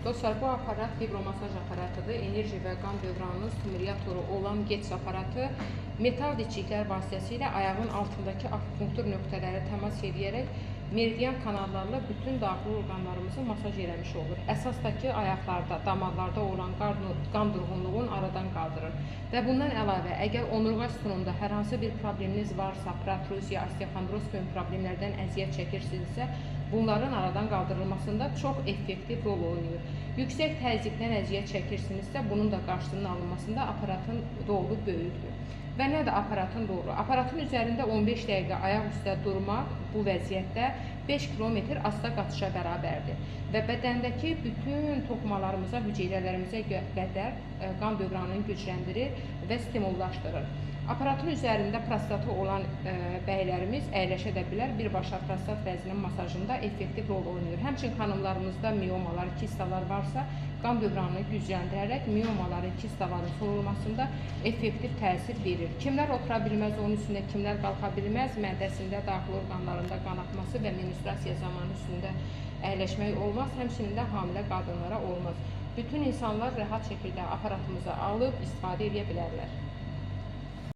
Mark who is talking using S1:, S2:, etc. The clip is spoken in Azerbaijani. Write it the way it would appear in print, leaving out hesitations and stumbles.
S1: Dostlar, bu aparat vibromasaj aparatıdır. Enerji və qan dövranının stimulatoru olan GETS aparatı metal dişçiklər vasitəsilə ayağın altındakı akupunktur nöqtələri təmas edərək meridian kanallarla bütün daxili orqanlarımızı masaj eləmiş olur. Əsasdakı ayaqlarda, damarlarda olan qan durğunluğunu aradan qaldırır. Və bundan əlavə, əgər onurğa sütununda hər hansı bir probleminiz varsa, protruzya, osteoxondroz kimi problemlərdən əziyyət çəkirsinizsə, bunların aradan qaldırılmasında çox effektiv rol oynayır. Yüksək təzyiqdən əziyyət çəkirsinizsə, bunun da qarşısının alınmasında aparatın rolu böyükdür. Və nədir aparatın rolu? Aparatın üzərində 15 dəqiqə ayaq üstə durmaq bu vəziyyətdə 5 km asta qatışa bərabərdir. Və bədəndəki bütün toxumalarımıza, hüceyrələrimizə qədər qan dövranını gücləndirir və stimullaşdırır. Aparatın üzərində prostatı olan bəylərimiz əyləşə də bilər, birbaşa prostat vəzinin masajında effektiv rol oynayır. Həmçinin xanımlarımızda miomalar, kistalar varsa, qan dövranını gücləndirərək miomaların, kistaların sorulmasında effektiv təsir verir. Kimlər otura bilməz onun üstündə, kimlər qalxa bilməz, mədəsində, daxili orqanlarında qan axması və menstruasiya zamanı üstündə əyləşmək olmaz, həmçinin də hamilə qadınlara olmaz. Bütün insanlar rahat şəkildə aparatımızı alıb istifadə edə bilərlər.